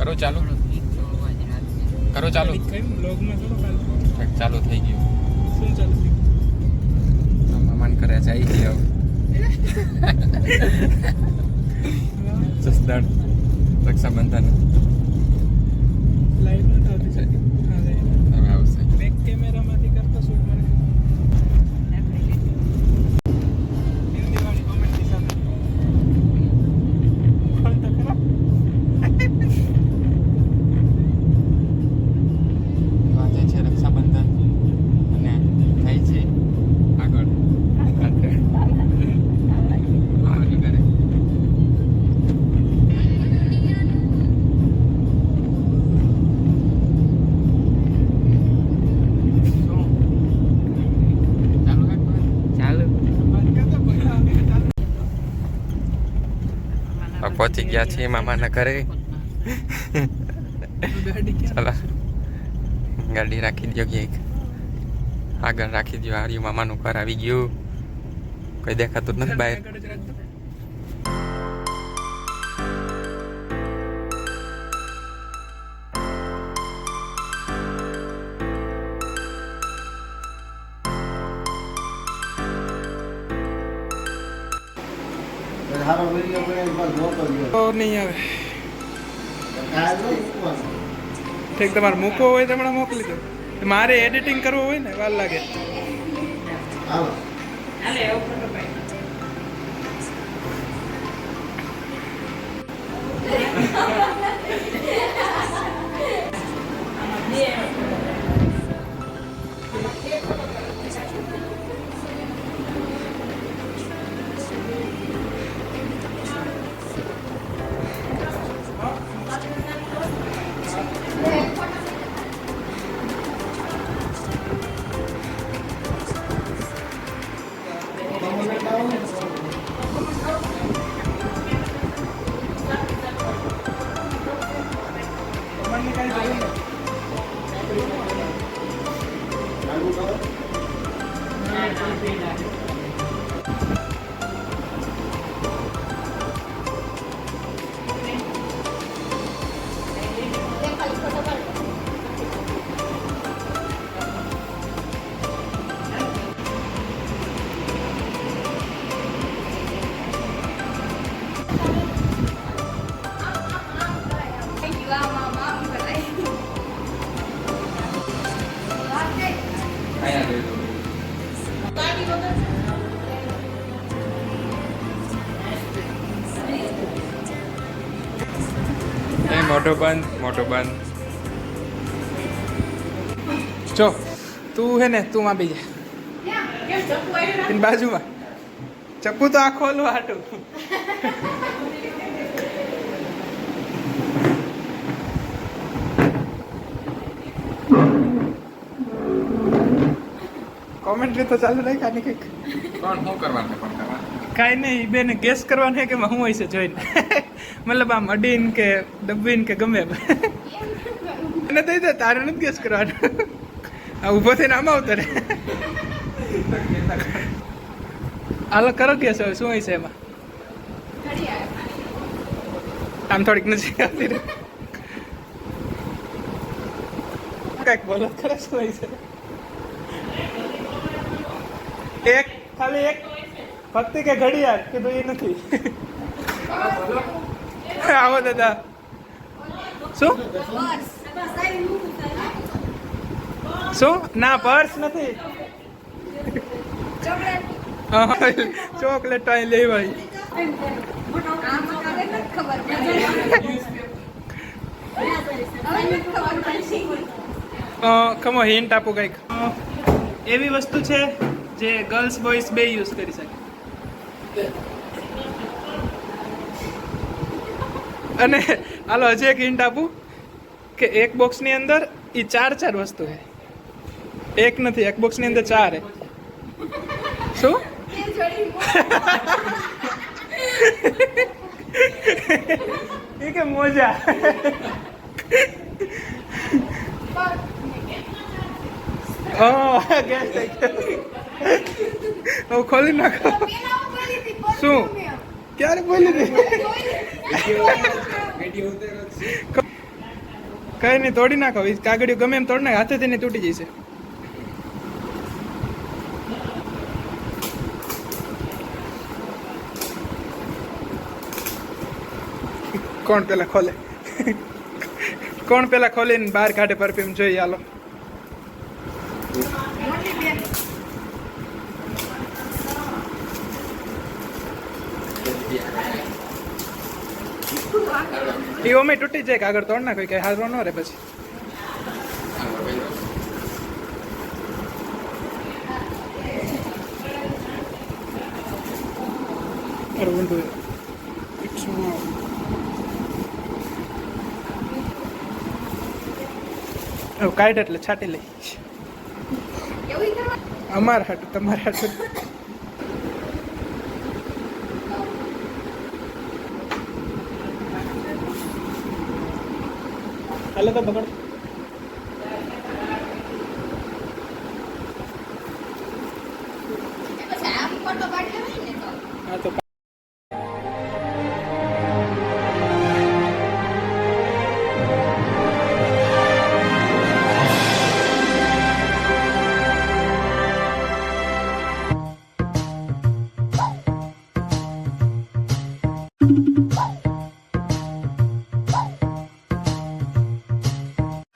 કરો ચાલુ, કરો ચાલુ. ચાલુ થઈ ગયું. શું ચાલુ થયું? મામાન કરે છે આવી ગયો. જસદણ રક્ષાબંધન લાઈવ ન થતી છે. હવે આવશે. બેક કેમેરામાંથી કરતો શૂટ મને. દિલદીવાળી કોમેડી સાથે. કોણ તો ખરા? આજે છે રક્ષાબંધન અને થાય છે આગળ મામાની ઘરે. પહોંચી ગયા છીએ મામાના ઘરે. ચાલો ગાડી રાખી દો ક્યાંક આગળ રાખી દો. હાર્યું મામાનું ઘર આવી ગયું. કોઈ દેખાતું નથી બહાર. નહીં આવે. ઠીક, તમારે મૂકવો હોય તો હમણાં મોકલી દો. મારે એડિટિંગ કરવું હોય ને વાર લાગે. મોટો બંધ, મોટો બંધ. જો તું હે ને, તું માં બી જા એની બાજુમાં. ચપ્પુ તો આ ખોલું હાટું. કોમેન્ટ્રી તો ચાલુ રહી કાની કંઈક. કોણ શું કરવાનું પણ તમારે? કાંઈ નહીં, બેને ગેસ કરવાનું છે કે એમાં શું હોય છે જોઈને. મતલબ આમ અડીને કે દબીને કે ગમે એને દઈ દે. તારે નથી ગેસ કરવાનું. આ ઊભો થઈને આમ આવતો રે. હાલો કરો ગેસ. હવે શું હોય છે એમાં? આમ થોડીક નજીક આવતી રે. કંઈક બોલો ખરા, શું હોય છે? એક ખાલી એક ભક્તિ કે ઘડિયાળ કીધું એ નથી. આવો દાદા. શું શું? ના, પર્સ નથી. ચોકલેટ અહીં લેવાય. ખમો હિન્ટ આપું કંઈક. એવી વસ્તુ છે જે ગર્લ્સ બોયઝ બે યુઝ કરી શકે. અને હાલો હજી એક હિન્ટ આપું કે એક બોક્સની અંદર એ ચાર વસ્તુ છે. એક નથી, એક બોક્સની અંદર 4 છે. શું? એ કે મોજા. ગેસ થઈ ગયો. ખોલી નાખો. શું? ક્યારે બોલી હતી? કઈ નહીં, તોડી નાખો. એ કાગળિયું ગમે એમ તોડી નાખો, હાથેથી નહીં તૂટી જશે. કોણ પેલા ખોલે? કોણ પેલા ખોલીને બહાર કાઢે પરફ્યુમ જોઈએ? હાલો. એ ઓમે તૂટી જાય, કાગળ તોડ નાખો, કઈ હારો ન રે પછી. કાઢ એટલે છાટી લઈ. અમારા હાટું, તમારા હાટું. હાલો તો પકડ. હા તો you